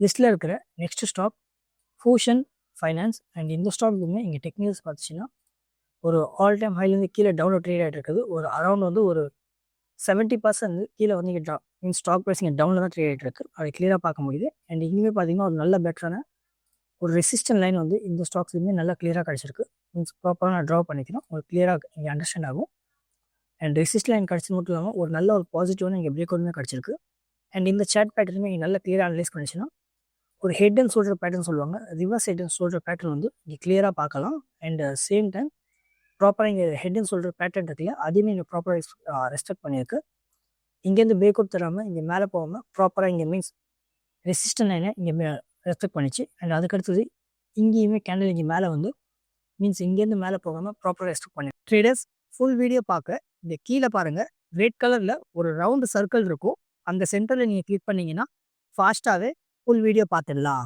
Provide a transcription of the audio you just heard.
லிஸ்ட்டில் இருக்கிற next stock ஃபூஷன் finance. And இந்த ஸ்டாக்குமே இங்கே டெக்னிக்கல்ஸ் பார்த்துச்சுன்னா ஒரு ஆல் டைம் ஹைலேருந்து கீழே டவுனில் ட்ரேட் ஆகிட்டு இருக்குது. ஒரு அரௌண்ட் வந்து ஒரு 70% கீழே வந்து இங்கே மீன் ஸ்டாக் ப்ரைஸ் இங்கே டவுனில் தான் ட்ரேட் ஆகிட்டு இருக்குது. அதை கிளியராக பார்க்க முடியுது. அண்ட் இனிமேல் பார்த்தீங்கன்னா ஒரு நல்ல பெட்டரான ஒரு ரெசிஸ்டன்ட் லைன் வந்து இந்த ஸ்டாக்ஸ்லையுமே நல்லா கிளியராக கிடச்சிருக்கு. மீன்ஸ் ப்ராப்பராக நான் ட்ரா பண்ணிக்கிறோம், உங்களுக்கு கிளியராக இங்கே அண்டர்ஸ்டாண்ட் ஆகும். அண்ட் ரெசிஸ்ட் லைன் கிடச்சது மட்டும் இல்லாமல் ஒரு நல்ல ஒரு பாசிட்டிவான இங்கே பிரேக் அவுட்டுமே கிடச்சிருக்கு. அண்ட் இந்த சார்ட் பேட்டர்னுமே இங்கே நல்லா கிளியராக அனலைஸ் பண்ணிச்சுன்னா ஒரு ஹெட் அண்ட் ஷோல்டர் பேட்டர்ன் சொல்லுவாங்க. Reverse head and shoulder pattern வந்து இங்கே கிளியராக பார்க்கலாம். அண்ட் சேம் டைம் ப்ராப்பராக இங்கே ஹெட் அண்ட் ஷோல்டர் பேட்டர்ன் இருக்குல்ல, அதையுமே இங்கே ப்ராப்பராக ரெஸ்பெக்ட் பண்ணியிருக்கு. இங்கேருந்து பிரேக் அவுட் தராமல் இங்கே மேலே போகாமல் ப்ராப்பராக இங்கே மீன்ஸ் ரெசிஸ்டன்ட் லைனை இங்கே ரெஸ்பெக்ட் பண்ணிச்சு. அண்ட் அதுக்கடுத்தது இங்கேயுமே கேண்டில் இங்கே மேலே வந்து மீன்ஸ் இங்கேருந்து மேலே போகாமல் ப்ராப்பராக ரெஸ்பெக்ட் பண்ணி ட்ரேடர்ஸ் ஃபுல் வீடியோ பார்க்க இந்த கீழே பாருங்கள், ரெட் கலரில் ஒரு ரவுண்டு சர்க்கிள் இருக்கும். அந்த சென்டரில் நீங்கள் கிளிக் பண்ணிங்கன்னா ஃபாஸ்ட்டாகவே ஃபுல் வீடியோ பார்த்துடலாம்.